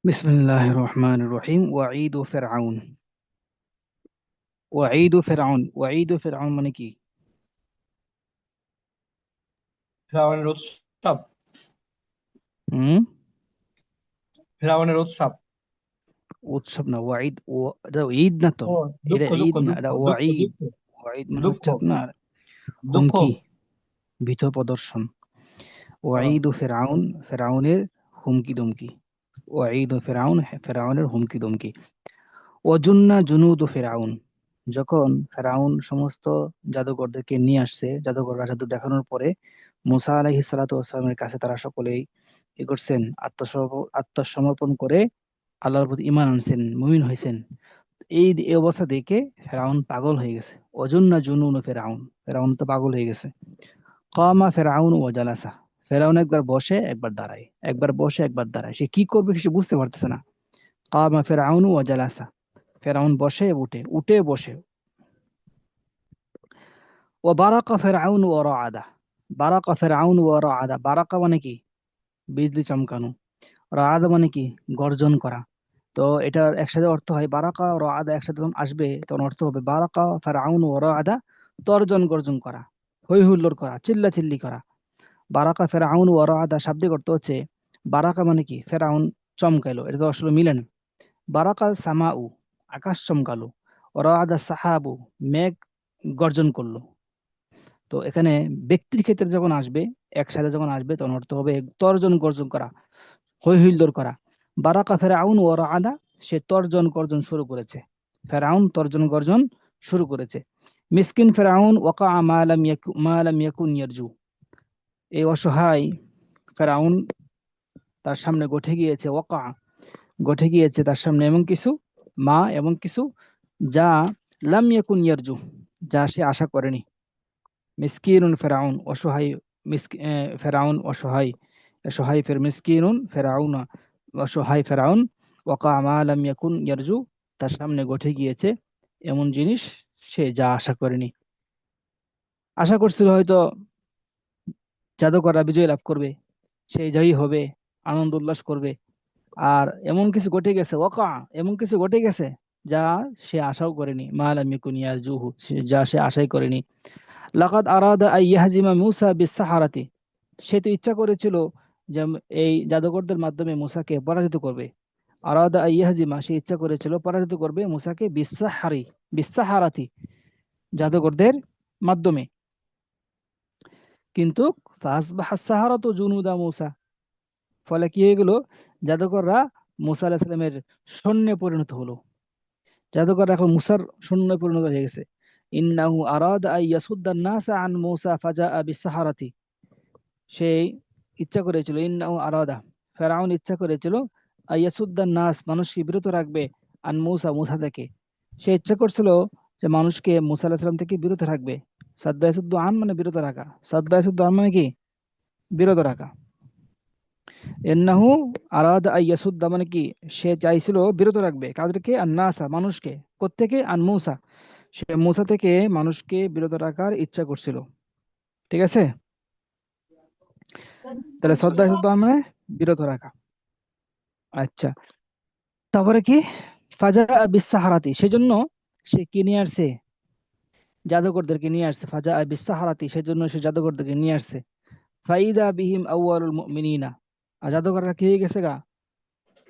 বিসমিল্লাহির রহমানির রহিম। ওয়াঈদ ও ফেরআউন। ওয়াঈদ ও ফেরআউন মানে কি? ফেরাউনের উৎসব। হুম। ফেরাউনের উৎসব। উৎসব না, ওয়াঈদ ও, এটা ঈদ না তো। ও, এটা দুঃখ দুঃখ ঈদ না, দুঃখ এটা দুঃখ ওয়াঈদ। দুঃখ ওয়াঈদ মানে দুঃখ হচ্ছে আপনার দুঃখ। হুমকি, ভীত প্রদর্শন। আহ, ওয়াঈদ ও ফেরআউন, ফেরাউনের হুমকি দমকি। ওয়াঈদ ও ফেরআউন, ফেরাউনের হুমকি দমকি। ওয়াজুন্না জুনুদ ও ফেরাউন, যখন ফেরাউন সমস্ত জাদুকরদেরকে নিয়ে আসছে, জাদুকররা জাদু দেখানোর পরে মুসা আলাইহিস সালাতু ওয়াসসালামের কাছে তারা সকলেই কি করছেন? আত্মসমর্পণ করে আল্লাহর প্রতি ঈমান আনছেন, মুমিন হয়েছেন। এই অবস্থা দেখে ফেরাউন পাগল হয়ে গেছে। অজুন্না জুনুন ফেরাউন, ফেরাউন তো পাগল হয়ে গেছে। কামা ফেরাউন ও জালাসা, ফেরাউন একবার বসে একবার দাঁড়ায়, একবার বসে একবার দাঁড়ায়, সে কি করবে সে বুঝতে পারতেছে না। কামা ফেরাউন ও জালাসা, ফেরাউন বসে উঠে, উঠে বসে। ও বারাকা ফেরাউন ও রাআদা, বারাকা ফেরাউন ও রাআদা, বারাকা মানে কি? বিজলি চমকানো। রাআদা মানে কি? গর্জন করা। তো এটার একসাথে অর্থ হয় বারাকা ও রাআদা, একসাথে যখন আসবে তখন অর্থ হবে বারাকা ফেরাউন ও রাআদা, তর্জন গর্জন করা, হই হুল্লোড় করা, চিল্লা চিল্লি করা। বারাকা ফেরাউন ও রাআদা শাব্দিক অর্থ হচ্ছে, বারাকা মানে কি? ফেরাউন চমকাইলো, এটা তো আসলে মিলে না। বারাকা সামাউ, আকাশ চমকালো। ও রাআদা সাহাবু, মেঘ গর্জন করলো। তো এখানে ব্যক্তির ক্ষেত্রে যখন আসবে, একসাথে যখন আসবে তখন অর্থ হবে তর্জন গর্জন করা, হৈ হুল্লোড় করা। বারাকা ফেরাউন ও রাআদা, সে তর্জন গর্জন শুরু করেছে। ফেরাউন তর্জন গর্জন শুরু করেছে। মিসকিন ফেরাউন ওয়াকা মা লাম ইয়াকুন ইয়ারজু, এই অসহায় ফেরাউন, তার সামনে ঘটে গিয়েছে ওয়াকা, ঘটে গিয়েছে তার সামনে এমন কিছু, মা এবং কিছু, যা লাম ইয়াকুন ইয়ারজু, যা সে আশা করেনি। মিসকিনুন ফেরাউন, অসহায়। ফেরাউন অসহায়, অসহায় ফের মিসকিনুন ফেরাউনা, অসহায় ফেরাউন। ওয়াকা মা লাম ইয়াকুন ইয়ারজু, তার সামনে ঘটে গিয়েছে এমন জিনিস সে যা আশা করেনি। আশা করছিল হয়তো জাদুকররা বিজয় লাভ করবে, সে জয়ী হবে, আনন্দ উল্লাস করবে। আর এমন কিছু ঘটে গেছে, ওয়াকা, এমন কিছু ঘটে গেছে যা সে আশাও করেনি। মা লাম ইয়াকুন ইয়ারজুহু, যা সে আশাই করেনি। লাকাদ আরাদা আন ইয়াহজিমা মূসা বিস-সাহারাতি, সে তো ইচ্ছা করেছিল যে এই জাদুকরদের মাধ্যমে মুসাকে পরাজিত করবে। আরাদা আন ইয়াহজিমা, সে ইচ্ছা করেছিল পরাজিত করবে মুসাকে বিস-সাহারাতি, জাদুকরদের মাধ্যমে। কিন্তু ফাসবাহা সাহারাতু জুনুদা মুসা, ফলে কি হয়ে গেল? জাদুকররা মুসা আলাইহিস সালামের সৈন্যে পরিণত হলো। জাদুকররা এখন মুসার সৈন্যে পরিণত হয়ে গেছে। ইন্নাহু আরাদা আন ইয়াসুদ্দান নাসা আন মুসা ফাজাআ বিস-সাহারাতি, সে ইচ্ছা করেছিল, ইন্নাহু আরাদা, ফেরাউন ইচ্ছা করেছিল, আইয়াসুদ্দান নাস, মানুষকে বিরত রাখবে, আন মুসা, মুসা থেকে। সে ইচ্ছা করছিল যে মানুষকে মুসা আলাইহিস সালাম থেকে বিরত রাখবে। সাদ্দা ইয়াসুদ্দু আন মানে বিরত রাখা, সাদ্দা ইয়াসুদ্দু আন মানে কি? বিরত রাখা। ইন্নাহু আরাদা আইয়াসুদ্দা মানে কি? সে চাইছিল বিরত রাখবে কাদেরকে? আন নাসা, মানুষকে। কোত্থেকে? আন মুসা, সে মুসা থেকে মানুষকে বিরত রাখার ইচ্ছা করছিল। ঠিক আছে? তাহলে সাদ্দা ইয়াসুদ্দু আন মানে বিরত রাখা। আচ্ছা, তারপরে কি? ফাজা বিসাহারাতি, সেজন্য সে কি নিয়ে আসছে? জাদুকরদেরকে নিয়ে আসছে। ফাজা বিসাহারাতি, সেজন্য সে জাদুকরদেরকে নিয়ে আসছে। ফাইদা বিহিম আউয়ালুল মুমিনিনা, আর জাদুকররা কি হয়ে গেছে গা?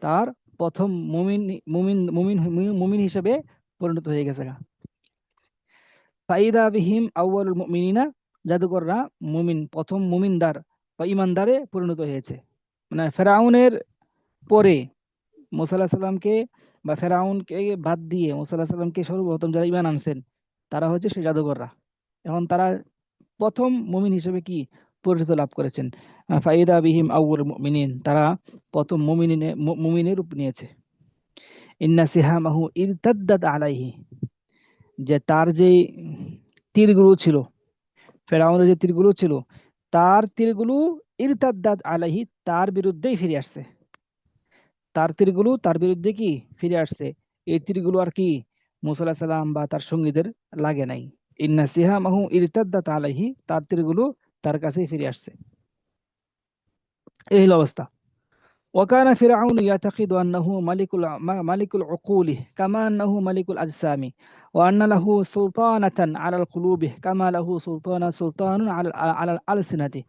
তার প্রথম মুমিন, মুমিন হিসেবে পরিণত হয়ে গেছে গা। ফাইদা বিহিম আউয়ালুল মুমিনিনা, জাদুকররা মুমিন, প্রথম মুমিনদার বা ইমানদারে পরিণত হয়েছে। মানে ফেরাউনের পরে মুসা আলাহিসাল্লামকে বা ফেরাউনকে বাদ দিয়ে মুসা আলাহিসাল্লামকে সর্বপ্রথম যারা ইমান আনছেন, তারা হচ্ছে সেই জাদুঘররা। এখন তারা প্রথম মুমিন হিসেবে কি পরিচিত লাভ করেছেন? ফাইদা বিহিম আউয়াল মুমিনিন, তারা প্রথম মুমিনের রূপ নিয়েছে। ইন্না সিহামাহু ইরতাদ্দাত আলাইহি, যে তার যে তীরগুলো ছিল, ফেরাউনের যে তীরগুলো ছিল, তার তীরগুলো ইরতাদ্দাত আলাইহি, তার বিরুদ্ধেই ফিরে আসছে। তার তীরগুলো তার বিরুদ্ধে কি ফিরে আসছে। এই তীরগুলো আর কি মুসা আলাইহিস সালাম বা তার সঙ্গীদের লাগে নাই। ইন্না সিহামাহু ইরতাদ্দাত আলাইহি, তার তীরগুলো তার কাছেই ফিরে আসছে। এই হলো অবস্থা। وكان فرعون يعتقد أنه ملك العقول كما أنه ملك الأجسام وأن له سلطانة على القلوب كما له سلطان على الألسنة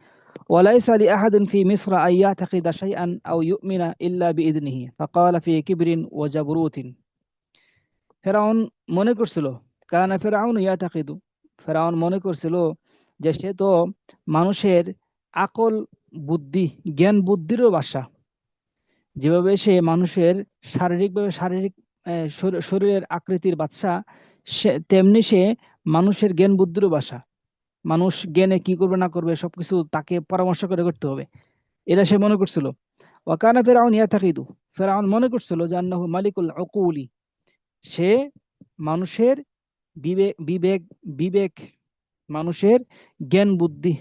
وليس لأحد في مصر أن يعتقد شيئا أو يؤمن إلا بإذنه فقال في كبر وجبروت ফেরাউন মনে করছিল কানা ফেরাউন ইয়াতাকিদু ফেরাউন মনে করছিল যে সে তো মানুষের আকল বুদ্ধি জ্ঞান বুদ্ধিরও বাসা যেভাবে সে মানুষের শারীরিক শরীরের আকৃতির বাদশা সে তেমনি সে মানুষের জ্ঞান বুদ্ধিরও বাসা মানুষ জ্ঞানে কি করবে না করবে সবকিছু তাকে পরামর্শ করে করতে হবে এটা সে মনে করছিল ওয়াকানা ফেরাউন ইয়াতাকিদু ফেরাউন মনে করছিল যে আন্নাহু মালিকুল উকুলি সে মানুষের বিবেক বিবেক মানুষের জ্ঞান বুদ্ধি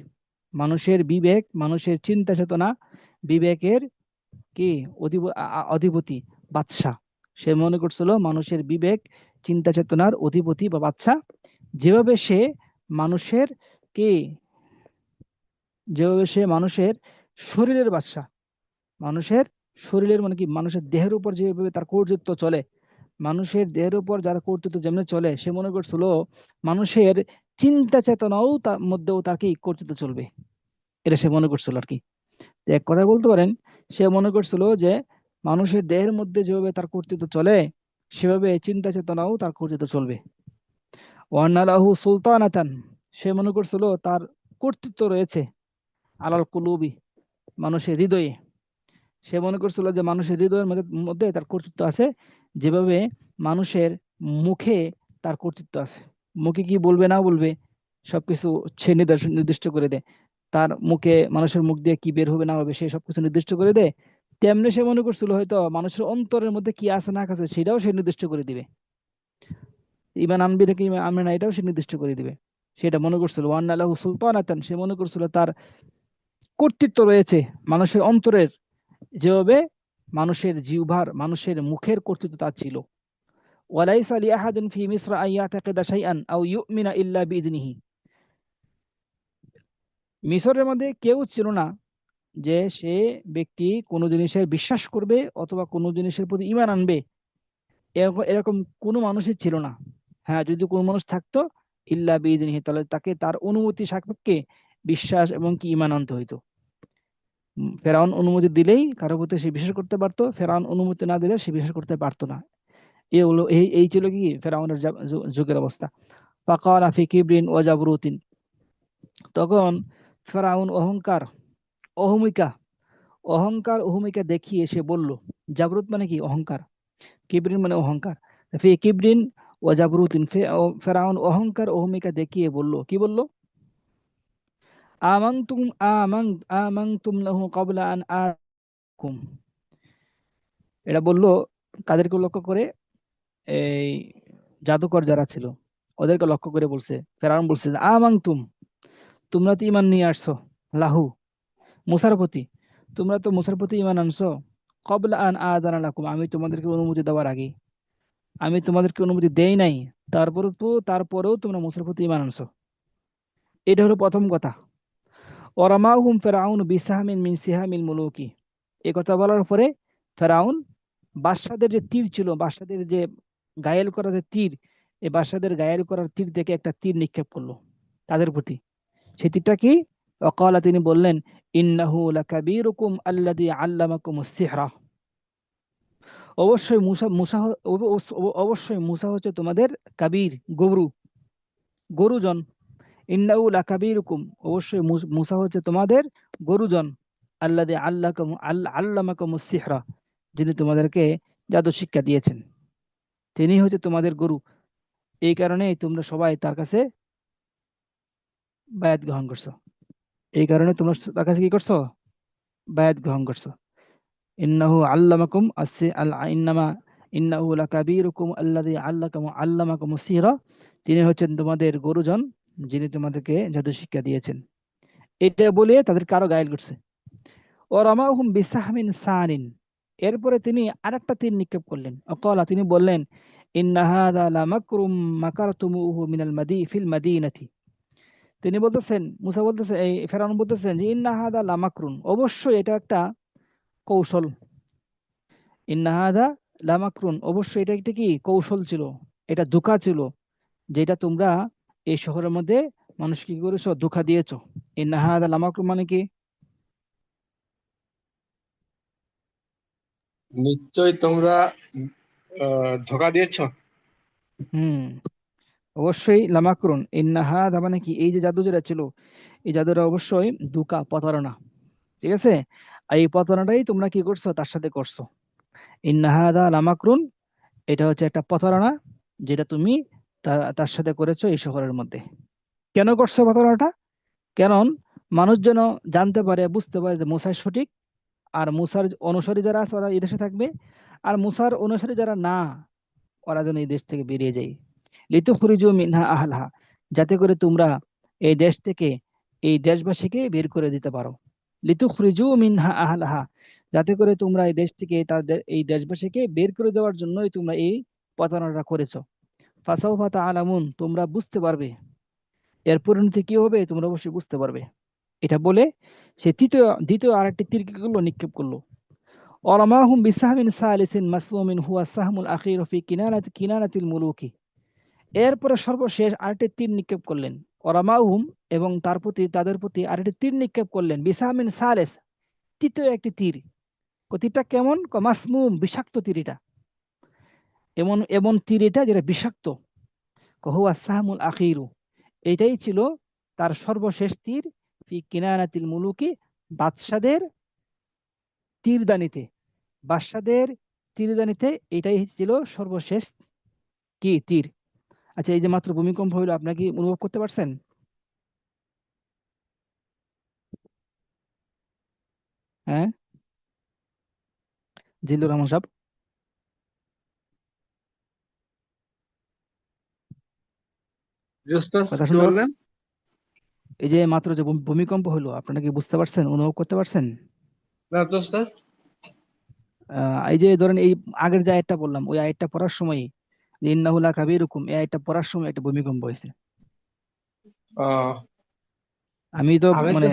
মানুষের বিবেক মানুষের চিন্তা চেতনা বিবেকের কি অধিপতি বাদশা সে মনে করছিল মানুষের বিবেক চিন্তা চেতনার অধিপতি বা বাদশা যেভাবে সে মানুষের কি যেভাবে সে মানুষের শরীরের বাদশা মানুষের শরীরের মানে কি মানুষের দেহের উপর যেভাবে তার কর্তৃত্ব চলে মানুষের দেহের উপর যারা কর্তৃত্ব যেমনি চলে সে মনে করছিল মানুষের চিন্তা চেতনাও তার মধ্যেও তার কি কর্তৃত্ব চলবে এটা সে মনে করছিল আর কি তো এক কথা বলতে পারেন সে মনে করছিল যে মানুষের দেহের মধ্যে যেভাবে তার কর্তৃত্ব চলে সেভাবে চিন্তা চেতনাও তার কর্তৃত্ব চলবে ওয়ান্নালাহু সুলতানাতান সে মনে করছিল তার কর্তৃত্ব রয়েছে আলাল কুলুবি মানুষের হৃদয়ে সে মনে করছিল যে মানুষের হৃদয়ের মধ্যে মধ্যে তার কর্তৃত্ব আছে যেভাবে মানুষের মুখে তার কর্তৃত্ব আছে মুখে কি বলবে না বলবে সবকিছু সে নির্দিষ্ট করে দেয় তার মুখে মানুষের মুখ দিয়ে কি বের হবে না হবে সে সবকিছু নির্দিষ্ট করে দেয় তেমনি সে মনে করছিল হয়তো মানুষের অন্তরের মধ্যে কি আছে না আছে সেটাও সে নির্দিষ্ট করে দিবে ইমান আনবি নাকি ইমান আনবে না এটাও সে নির্দিষ্ট করে দিবে সেটা মনে করছিল ওয়ান আল্লাহু সুলতানাতান সে মনে করছিল তার কর্তৃত্ব রয়েছে মানুষের অন্তরের যেভাবে মানুষের জিহ্বার মানুষের মুখের কর্তৃত্ব তার ছিল ওয়ালাইসা লিআহাদিন ফি মিসর আন ইয়াতাকিদা শাইআন আও ইউমিনা ইল্লা বিইذনিহি মিসরের মধ্যে কেউ ছিল না যে সে ব্যক্তি কোনো জিনিসের বিশ্বাস করবে অথবা কোনো জিনিসের প্রতি ঈমান আনবে এরকম কোনো মানুষই ছিল না হ্যাঁ যদি কোনো মানুষ থাকতো ইল্লা বিইذনিহি তাহলে তাকে তার অনুমতি সাপেক্ষে বিশ্বাস এবং কি ঈমান আনতে হইতো ফেরাউন অনুমতি দিলেই কারো প্রতি সে বিশ্বাস করতে পারতো ফেরাউন অনুমতি না দিলে সে বিশ্বাস করতে পারতো না এই হলো এই ছিল কি ফেরাউনের যুগের অবস্থা ফাকালা ফি কিবরিন ওয়া জাবরুতিন তখন ফেরাউন অহমিকা অহমিকা দেখিয়ে সে বলল জাবরুত মানে কি অহংকার কিবরিন মানে অহংকার ফি কিবরিন ওয়া জাবরুতিন ফেরাউন অহমিকা দেখিয়ে বলল কি বলল আমানতুম আমানতুম লাহু ক্বাবলা আন আকুম এটা বলল কাদেরকে লক্ষ্য করে এই জাদুকর যারা ছিল ওদেরকে লক্ষ্য করে বলছে ফেরাউন বলছে তোমরা তো ঈমান নিয়ে আসছো লাহু মুসার প্রতি তোমরা তো মুসার প্রতি ঈমান আনছো ক্বাবলা আন আযানা লাকুম আমি তোমাদেরকে অনুমতি দেওয়ার আগে আমি তোমাদেরকে অনুমতি দেই নাই তারপরেও তোমরা মুসার প্রতি ঈমান আনছো এটা হলো প্রথম কথা ওয়ারামাহুম ফিরআউন বিসাহমিন মিন সিহামিল মুলুকি এই কথা বলার পরে ফেরাউন বাদশাদের যে তীর ছিল বাদশাদের যে ঘায়েল করা যে তীর এই বাদশাদের ঘায়েল করার তীর থেকে একটা তীর নিক্ষেপ করলো তাদের প্রতি সেই তীরটা কি ওয়াকালা তিনি বললেন ইন্নাহু লাকাবীরুকুম আল্লাযী আল্লামাকুমুস সিহরা অবশ্যই অবশ্যই মুসা হচ্ছে তোমাদের কাবীর গরুজন ইন্নাহু লাকাবীরুকুম অবশ্যই মুসা হচ্ছে তোমাদের গরুজন আল্লামাকুমুস সিহরা যিনি তোমাদেরকে জাদু শিক্ষা দিয়েছেন তিনি হচ্ছে তোমাদের গুরু এই কারণে তোমরা সবাই তার কাছে বায়াত গ্রহণ করছো এই কারণে তোমরা তার কাছে কি করছো বায়াত গ্রহণ করছো ইন্নাহু আল্লামাকুম ইন্নামা ইন্নাহু লাকাবীরুকুম আল্লাযী আল্লামাকুমুস সিহরা তিনি হচ্ছেন তোমাদের গুরুজন যিনি তোমাদেরকে জাদু শিক্ষা দিয়েছেন এটা বলে তাদের কারো গায়েল করছে ও রামাহুম বিসাহমিন সানিন এরপরে তিনি আরেকটা তীর নিক্ষেপ করলেন অকালা তিনি বললেন ইন্না হাযা লামাকরুম মাকারতুমুহু ফিল মাদিনাতি তিনি বলতেছেন মুসা বলতেছেন এই ফেরাউন বলতেছেন যে ইন্না হাযা লামাকরুন অবশ্যই এটা একটা কৌশল ইন্না হাদা লামাকরুন, অবশ্যই এটা একটা কি কৌশল ছিল, এটা ধোঁকা ছিল, যেটা তোমরা এই শহরের মধ্যে মানুষকে কি করেছো, ধোঁকা দিয়েছো। ইন্না হাদা লামাকরুন মানে কি? নিশ্চয়ই তোমরা ধোঁকা দিয়েছো। হুম, অবশ্যই লামাকরুন, ইন্না হাদা মানে কি, এই যে জাদু যেটা ছিল, এই জাদুটা অবশ্যই ধোঁকা, প্রতারণা। ঠিক আছে, আর এই প্রতারণাটাই তোমরা কি করছো, তার সাথে করছো। ইন্না হাদা লামাকরুন, এটা হচ্ছে একটা প্রতারণা, যেটা তুমি তার সাথে করেছো এই শহরের মধ্যে। কেন করছো প্রতারণাটা? কারণ মানুষ যেন জানতে পারে, বুঝতে পারে যে মুসা সঠিক, আর মুসার অনুসারী যারা আছে ওরা এই দেশে থাকবে, আর মুসার অনুসারী যারা না, ওরা যেন এই দেশ থেকে বেরিয়ে যায়। লিতুখরিজু মিনহা আহলাহা, যাতে করে তোমরা এই দেশ থেকে এই দেশবাসীকে বের করে দিতে পারো। লিতুখরিজু মিনহা আহলাহা, যাতে করে তোমরা এই দেশ থেকে এই দেশবাসীকে বের করে দেওয়ার জন্যই তোমরা এই প্রতারণাটা করেছো। ফাসাউফা তাআলামুন, তোমরা বুঝতে পারবে, এর পরিণতি কি হবে তোমরা অবশ্যই বুঝতে পারবে। এটা বলে সে দ্বিতীয় আরেকটি তীর কি করলো, নিক্ষেপ করলো। ওয়ারামাহুম বিসাহমিন সালিসিন মাসমুমিন হুয়া সাহমুল আখির ফি কিনানাতিল মুলুকি। এরপরে সর্বশেষ আরেকটি তীর নিক্ষেপ করলেন। ওরামাহুম, এবং তাদের প্রতি আরেকটি তীর নিক্ষেপ করলেন। বিসাহমিন সালেস, তৃতীয় একটি তীর। তীরটা কেমন? মাসমুম, বিষাক্ত তীর এটা। এমন এমন তীর এটা যেটা বিষাক্ত। হুয়া সাহমুল আখিরু, এটাই ছিল তার সর্বশেষ তীর। ফি কিনানাতিল মুলুকি, বাদশাদের তীরদানিতে, বাদশাদের তীরদানিতে এটাই ছিল সর্বশেষ কি তীর। আচ্ছা, এই যে মাত্র ভূমিকম্প হইলো, আপনারা কি অনুভব করতে পারছেন? হ্যাঁ, জিল্লুর রহমান সাহেব, জি ওস্তাদ, কথা কি শুনতে বললেন? পাচ্ছেন? এই যে মাত্র যে ভূমিকম্প হলো, আপনারা কি বুঝতে পারছেন, অনুভব করতে পারছেন? না তো ওস্তাদ। এই যে ধরেন, এই আগের যে আয়াতটা বললাম, ওই আয়াতটা পড়ার সময়, ইন্নাহু লাকাবীরুকুম, এই আয়াতটা পড়ার সময় একটা ভূমিকম্প হয়েছে। আহ, আমি তো আমি তো মানে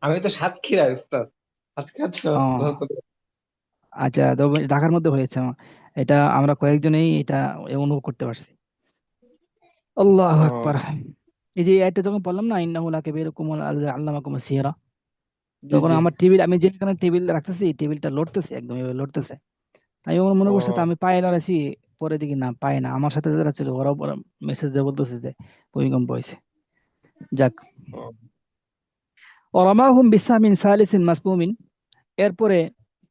আমি তো সাতক্ষীরা ওস্তাদ। সাতক্ষীরা তো ও, আচ্ছা, তো ঢাকার মধ্যে হয়েছে। এটা আমরা কয়েকজনেই এটা অনুভব করতে পারছি। আল্লাহু ও, আকবার। এই যে আয়াতটা যখন বললাম না, ইন্নাহু লাকাবীরুকুম আল্লামাকুমুস সিহরা, জি তখন জি। আমার আমি যেখানে টেবিল রাখতেছি, টেবিলটা লড়তেছে, একদম এভাবে লড়তেছে। আমি আমার মনে করছি তো ও, আমি পায়ে লড়াইছি, পরে দেখি না, পায়ে না, আমার সাথে যারা ছিল ওরাও মেসেজ দিয়ে বলতেছে যে ভূমিকম্প হয়েছে। যাক। ও, ওরামাহুম বিসামিন সালিসিন মাসমুমিন, এরপরে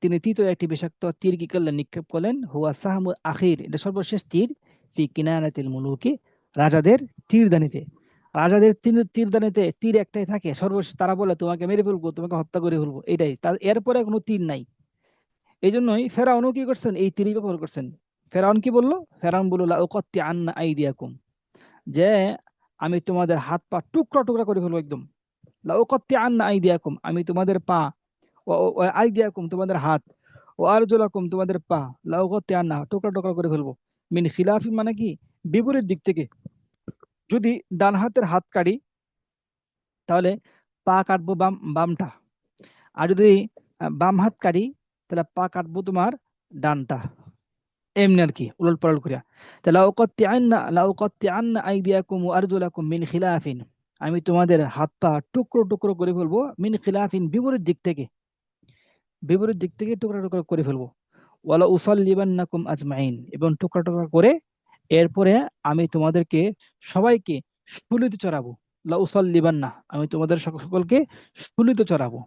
তিনি তৃতীয় একটি বিষাক্ত তীর কি করলেন, নিক্ষেপ করলেন। হুয়া সাহামু আখির, এটা সর্বশেষ তীর। ফি কিনানাতিল মুলুকি, রাজাদের তীরদানিতে। রাজাদের তীরদানিতে তীর একটাই থাকে সর্বশেষ, তারা বলে তোমাকে মেরে ফেলবো, তোমাকে হত্যা করে ফেলবো, এটাই তার, এরপরে কোনো তীর নাই। এই জন্যই ফেরাউনও কি করছেন, এই তীরই ব্যবহার করছেন। ফেরাউন কি বললো? ফেরাউন বলল লা উকাত্তি আন্না আইদিয়াকুম, যে আমি তোমাদের হাত পা টুকরা টুকরা করে ফেলবো একদম। লা উকাত্তি আন্না আইদিয়াকুম, আমি তোমাদের পা, ও আইদিয়াকুম তোমাদের হাত, ও আরজুলাকুম তোমাদের পা, লা উকাত্তি আন্না টুকরা টুকরা করে ফেলবো। মিন খিলাফি মানে কি, বিপরীত দিক থেকে। যদি ডান হাতের হাত কাটি, তাহলে পা কাটবো বামটা। আর যদি বাম হাত কাটি, তাহলে পা কাটবো তোমার ডানটা। এমনি আর কি, উলট পালট করিয়া। তা লাউকাত্তিআন্না আইদিয়াকুম ওয়া আরজুলাকুম মিন খিলাফিন, আমি তোমাদের হাত পা টুকরো টুকরো করে ফেলবো। মিন খিলাফিন, বিপরীত দিক থেকে টুকরা টুকরা করে ফেলবো। ওয়ালা উসাল্লিবান্নাকুম আজমাইন, এবং টুকরা টুকরা করে এরপরে আমি তোমাদেরকে সবাইকে শুলিতে চড়াবো। লা উসাল্লিবান্না, আমি তোমাদের সকলকে শুলিতে চড়াবো।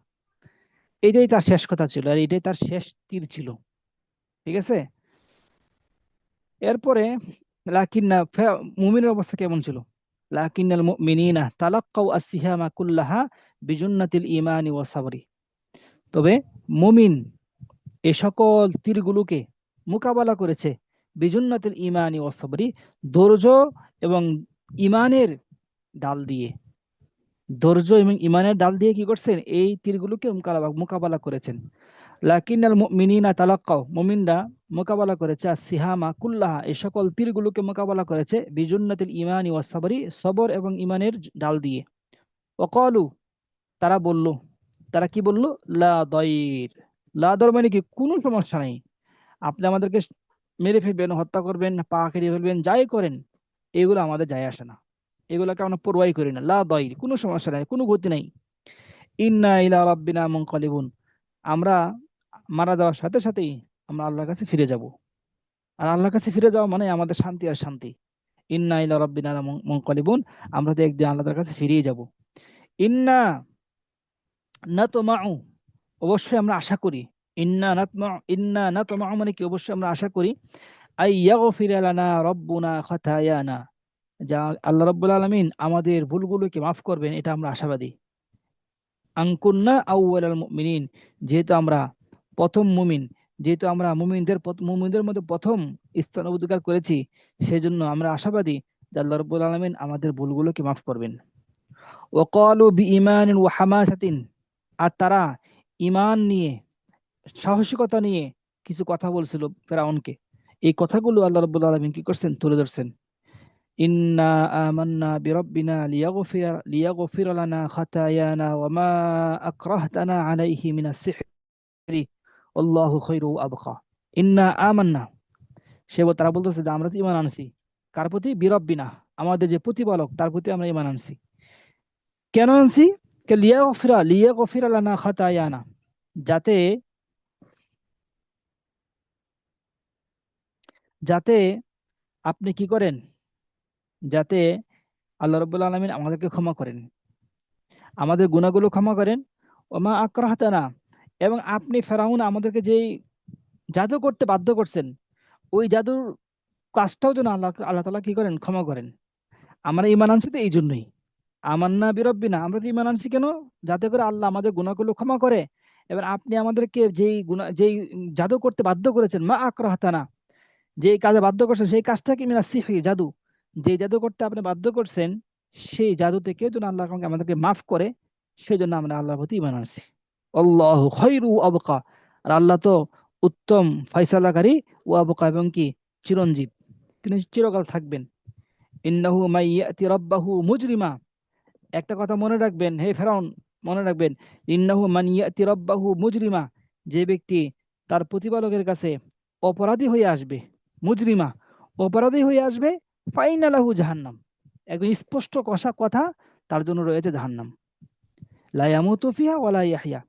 এটাই তার শেষ কথা ছিল, আর এটাই তার শেষ তীর ছিল। ঠিক আছে। এরপরে মুমিনের অবস্থা কেমন ছিল? লাকিন্নাল মুমিনিনা তালাক্কাউ আসসিহামা কুল্লাহা বিজুন্নাতিল ঈমানি ওয়া সাবরি, তবে মুমিন এ সকল তীরগুলোকে মোকাবেলা করেছে বিজুন্নাতিল ঈমানি ওয়া সাবরি, ধৈর্য এবং ঈমানের ডাল দিয়ে। ধৈর্য এবং ঈমানের ডাল দিয়ে কি করছেন, এই তীরগুলোকে মোকাবেলা করেছেন। লাকিনাল মুমিনিনা তালাক্কাও, মুমিনরা মোকাবেলা করেছে সিহামা কুল্লাহা, এই সকল তীরগুলোকে মোকাবেলা করেছে বিজুন্নাতিল ইমানি ওয়াস সাবরি, সবর এবং ইমানের ডাল দিয়ে। ওয়াকালু, তারা বলল, তারা কি বলল? লা দয়র, লা দর মানে কি, কোনো সমস্যা নাই। আপনি আমাদেরকে মেরে ফেলবেন, হত্যা করবেন, পা কেটে ফেলবেন, যাই করেন, এগুলো আমাদের যায় আসে না। এগুলোকে আমরা পরোয়াই করি না, লা দাইর, কোনো সমস্যা নাই, কোনো গতি নাই। ইন্না ইলা রাব্বিনা মুনকালিবুন, আমরা মারা যাওয়ার সাথে সাথেই আমরা আল্লাহর কাছে ফিরে যাব। আর আল্লাহর কাছে ফিরে যাওয়া মানে আমাদের শান্তি আর শান্তি। ইন্না ইলা রাব্বিনা মুনকালিবুন, আমরা তো একদিন আল্লাহর কাছে ফিরেই যাব। ইন্না নাতমাউ, অবশ্যই আমরা আশা করি। ইন্না নাতমাউ মানে কি, অবশ্যই আমরা আশা করি। আই ইয়াগফিরা লানা রাব্বুনা খাতায়ানা, যা আল্লাহ রাব্বুল আলামিন আমাদের ভুলগুলোকে মাফ করবেন, এটা আমরা আশাবাদী। আনকুন্না আউওয়ালাল মুমিনিন, যেহেতু আমরা প্রথম মুমিন, যেহেতু আমরা মুমিনদের মধ্যে প্রথম স্থান অধিকার করেছি, সেজন্য আমরা আশাবাদী যে আল্লাহ রাব্বুল আলামিন আমাদের ভুলগুলোকে মাফ করবেন। ওয়াকালু বিঈমানিন ওয়া হামাসাতিন, আর তারা ঈমান নিয়ে, সাহসিকতা নিয়ে কিছু কথা বলছিল ফেরাউনকে। এই কথাগুলো আল্লাহ রাব্বুল আলামিন কি করছেন, তুলে ধরছেন। ইন্না আমান্না বিরাব্বিনা লিয়াগফিরা লানা খাতায়ানা ওয়া মা আকরাহতানা আলাইহি মিনাস সিহরি আল্লাহু খায়রু ওয়া আবকা। ইন্না আমান্না, তারা বলতেছে যে আমরা তো ঈমান আনছি। কার প্রতি? বিরাব্বিনা, আমাদের যে প্রতিপালক, তার প্রতি আমরা ঈমান আনছি। কেন আনছি? লিয়াগফিরা লানা খাতায়ানা, যাতে যাতে আপনি কি করেন, যাতে আল্লাহ রাব্বুল আলামিন আমাদেরকে ক্ষমা করেন, আমাদের গুনাহগুলো ক্ষমা করেন। ওমা আকরাহতানা, এবং আপনি ফেরাউন আমাদেরকে যেই জাদু করতে বাধ্য করছেন, ওই জাদুর কাজটাও যেন আল্লাহ আল্লাহ তাআলা কি করেন, ক্ষমা করেন। আমরা ঈমান আনছি তো এই জন্যই। আমান্না বিরাব্বিনা, আমরা তো ঈমান আনছি কেন? যাতে করে আল্লাহ আমাদের গুনাহগুলো ক্ষমা করে। এবার আপনি আমাদেরকে যেই জাদু করতে বাধ্য করেছেন, মা আকরাহতানা, যে কাজে বাধ্য করছেন, সেই কাজটা কি? মিনাস সিহরি, জাদু। যে জাদু করতে আপনি বাধ্য করছেন, সেই জাদু থেকে যেন আল্লাহ আমাদেরকে মাফ করে, সেই জন্য আমরা আল্লাহর প্রতি ঈমান আনছি। আল্লাহু খায়রু ওয়া আবকা, আর আল্লাহ তো উত্তম ফয়সালাকারী, ও আবকা, এবং কি চিরঞ্জীব, তিনি চিরকাল থাকবেন। ইন্নাহু মাইয়াতি রাব্বাহু মুজরিমা, একটা কথা মনে রাখবেন হে ফেরাউন, মনে রাখবেন। ইন্নাহু মান ইয়াতি রাব্বাহু মুজরিমা, যে ব্যক্তি তার প্রতিপালকের কাছে অপরাধী হয়ে আসবে, মুজরিমা, অপরাধী হয়ে আসবে, ফাইনা লাহু জাহান্নাম, একদম স্পষ্ট কষা কথা, তার জন্য রয়েছে জাহান্নাম। লা ইয়ামুতু ফিহা ওয়ালা ইয়াহইয়া,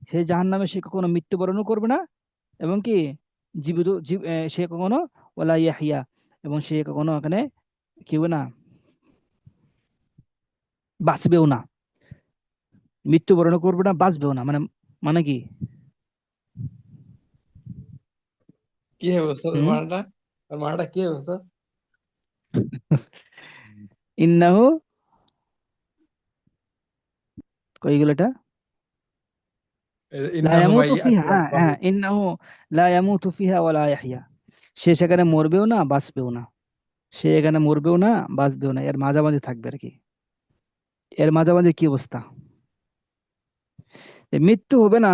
সে জাহান্নামে সে কখনো মৃত্যুবরণও করবে না, এবং কি সে কখনো ওয়ালা ইয়াহইয়া, এবং সে কখনো এখানে কি হবে না, বাঁচবেও না। মৃত্যুবরণ করবে না, বাঁচবেও না, মানে মানে কি? কি হবে ওস্তাদ ওর হুম। মানাটা? ওর মানাটা কি হবে ওস্তাদ? ইন্নাহু, কই গেল এটা? লা ইন্নাহু ইয়ামুতু ফিহা, মাইয়াতি হ্যাঁ রাব্বাহু। হ্যাঁ, ইন্নাহু লা ইয়ামুতু ফিহা ওয়ালা ইয়াহইয়া, সে সেখানে মরবেও না, বাঁচবেও না। সে এখানে মরবেও না, বাঁচবেও না, এর মাঝামাঝি থাকবে আর কি। এর মাঝামাঝি কি অবস্থা? যে মৃত্যু হবে না,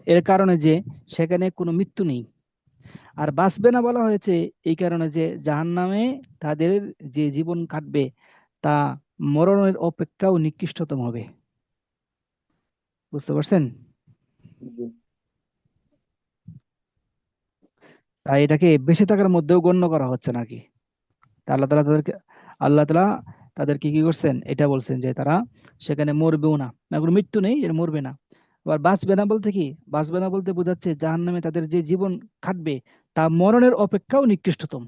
এর কারণে যে সেখানে কোনো মৃত্যু নেই। আর বাঁচবে না বলা হয়েছে এই কারণে যে জাহান্নামে তাদের যে জীবন কাটবে, তা মরণের অপেক্ষাও নিকৃষ্টতম হবে। বুঝতে পারছেন? জি। তাই এটাকে বেঁচে থাকার মধ্যেও গণ্য করা হচ্ছে নাকি। তা আল্লাহ তাআলা তাদেরকে কি করছেন, এটা বলছেন যে তারা সেখানে মরবেও না, না কোনো মৃত্যু নেই, এর মরবে না। আবার বাঁচবে না বলতে কি, বাঁচবে না বলতে বোঝাচ্ছে জাহান্নামে তাদের যে জীবন কাটবে, তা মরণের অপেক্ষাও নিকৃষ্টতম।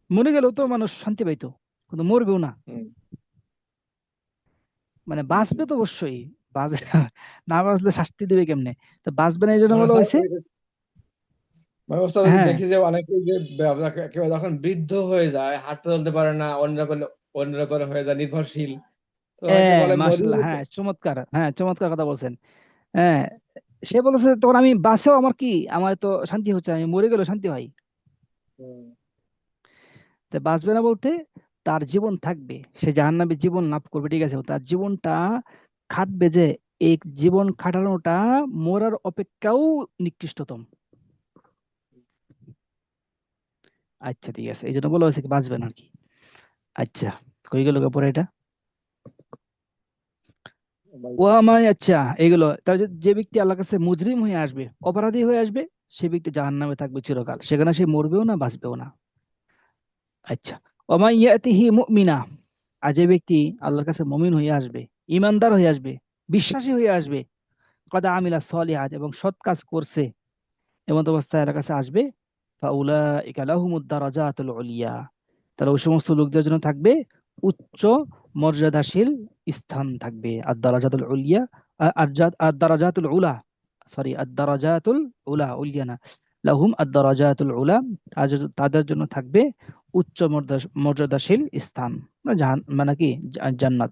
মরে গেলেও তো মানুষ শান্তি পাইতো, কিন্তু মরবেও না, হুম। মানে জি। বাঁচবে তো অবশ্যই। বাঁচবে না, বাঁচলে শাস্তি দিবে কেমনে? তো বাঁচবে না এই জন্য মানে বলা স্যার, হয়েছে। মানে ওস্তাদ ওই যে হ্যাঁ, দেখি যে অনেকে যে কেউ যখন বৃদ্ধ হয়ে যায়, হাঁটতে চলতে পারে না, অন্যের উপরে হয়ে যায় নির্ভরশীল, তো হয়তো বলে মরি। মাশাআল্লাহ, হ্যাঁ চমৎকার, হ্যাঁ চমৎকার কথা বলছেন। হ্যাঁ, সে বলেছে তখন আমি বাঁচেও আমার কি, আমার তো শান্তি হচ্ছে, আমি মরে গেলেও শান্তি হয়। হুম। তো বাঁচবে না বলতে তার জীবন থাকবে, সে জাহান্নামে জীবন লাভ করবে, ঠিক আছে, তার জীবনটা খাটবে, যে এই জীবন খাটানোটা মরার অপেক্ষাও নিকৃষ্টতম। আচ্ছা ঠিক আছে, এই জন্য বলা হয়েছে কি বাঁচবে না আর কি। আচ্ছা, কই গেল পরে এটা? ও আমায়, আচ্ছা, এগুলো তার যে যে ব্যক্তি আল্লাহর কাছে মুজরিম হয়ে আসবে, অপরাধী হয়ে আসবে, সে ব্যক্তি জাহান্নামে থাকবে চিরকাল, সেখানে সে মরবেও না, বাঁচবেও না। আচ্ছা, ওমাই ইয়াতিহি মুমিনা, আর যে ব্যক্তি আল্লাহর কাছে মুমিন হয়ে আসবে, ইমানদার হয়ে আসবে, বিশ্বাসী হয়ে আসবে, কদ আমিলা সলিহাত, এবং সৎ কাজ করছে, এমন অবস্থায় আল্লাহর কাছে আসবে, ফাউলাইকা লাহুমুদ দারাজাতুল উলিয়া, তাহলে ওই সমস্ত লোকদের জন্য থাকবে উচ্চ মর্যাদাশীল স্থান থাকবে। আর দারাজাতুল উলিয়া, আর দারাজাতুল উলা, সরি, আর দারাজাতুল উলা, উলিয়া না, লাহুম আর দারাজাতুল উলা, তাদের জন্য থাকবে উচ্চ মর্যাদাশীল স্থান, মানে মানে কি, জান্নাত।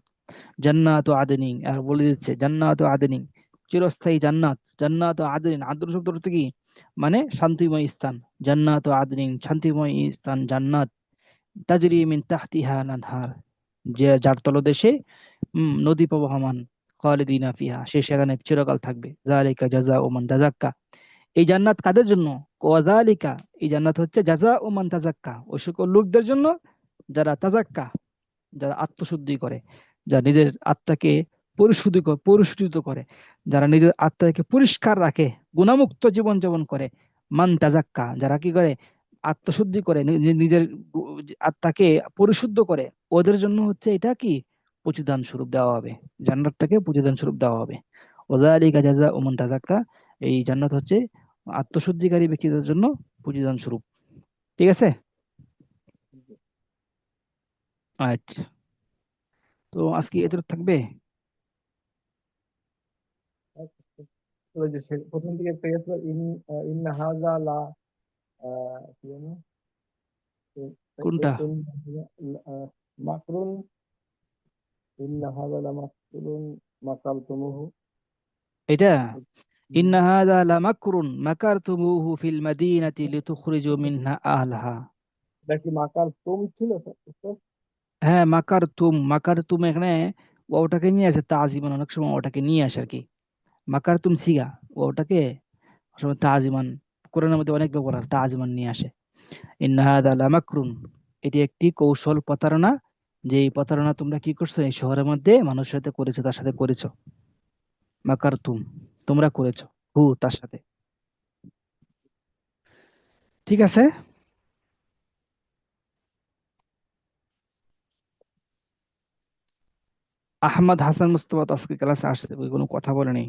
জান্নাত ও আদনিন, আর বলে দিচ্ছে জান্নাত ও আদনিন, চিরস্থায়ী জান্নাত। জান্নাত ও আদনিন, আদর শব্দ অর্থ কি, মানে শান্তিময় স্থান। জান্নাত ও আদনিন, শান্তিময় স্থান, জান্নাত। তাজরি মিন তাহতিহা আল-আনহার, যে যার তলদেশে নদী প্রবহমান, খালিদিনা ফিহা, সে সেখানে চিরকাল থাকবে। যালিকা জাযাউ মান তাযাক্কা, এই জান্নাত কাদের জন্য? ওয়াযালিকা, এই জান্নাত হচ্ছে জাযাউ মান তাযাক্কা, ওই সকল লোকদের জন্য যারা তাযাক্কা, যারা আত্মশুদ্ধি করে, যারা নিজের আত্মাকে পরিশুদ্ধ করে, যারা নিজের আত্মাকে পরিষ্কার রাখে, গুণামুক্ত জীবন যাপন করে। মান তাজাক্কা, যারা কি করে, আত্মশুদ্ধি করে, নিজের আত্মাকে পরিশুদ্ধ করে, ওদের জন্য হচ্ছে এটা কি, প্রতিদান স্বরূপ দেওয়া হবে, জান্নাতটাকে প্রতিদান স্বরূপ দেওয়া হবে। ওযালিকা জাযাউ মান তাজাক্কা, এই জান্নাত হচ্ছে আত্মশুদ্ধিকারী ব্যক্তিদের জন্য প্রতিদান স্বরূপ। ঠিক আছে। আচ্ছা, তো আজকে এতটুকু থাকবে। ওই যে প্রথম দিকে পেয়েছিল ইন্না হাযা লা কি যেন? কোনটা? মাকরুন, ইন্না হাযা লা মাকরুন মাকারতুমুহু। এটা ইন্না হাযা লামাকরুন মাকারতুমুহু ফিল মাদিনাতি লিতুখরিজু মিনহা আহলাহা। এটা কি মাকার তুম ছিল স্যার? হ্যাঁ, মাকারতুম এখানে ওটাকে নিয়ে আসে তাজিমান, অনেক সময় ওটাকে নিয়ে আসে আর কি। মাকারতুম সিগা, ওটাকে সময় তাজিমান, কোরআনের মধ্যে অনেক ব্যবহার আছে, তাজিমান নিয়ে আসে। ইন্না হাযা লামাকরুন, এটি একটি কৌশল প্রতারণা, যে এই প্রতারণা তোমরা কি করছো, এই শহরের মধ্যে মানুষের সাথে করেছো, তার সাথে করেছো। মাকারতুম, তোমরা করেছো, তার সাথে। ঠিক আছে। আহমদ হাসান মুস্তফা তো আজকে ক্লাসে আসছে, ওই কোনো কথা বলেনি।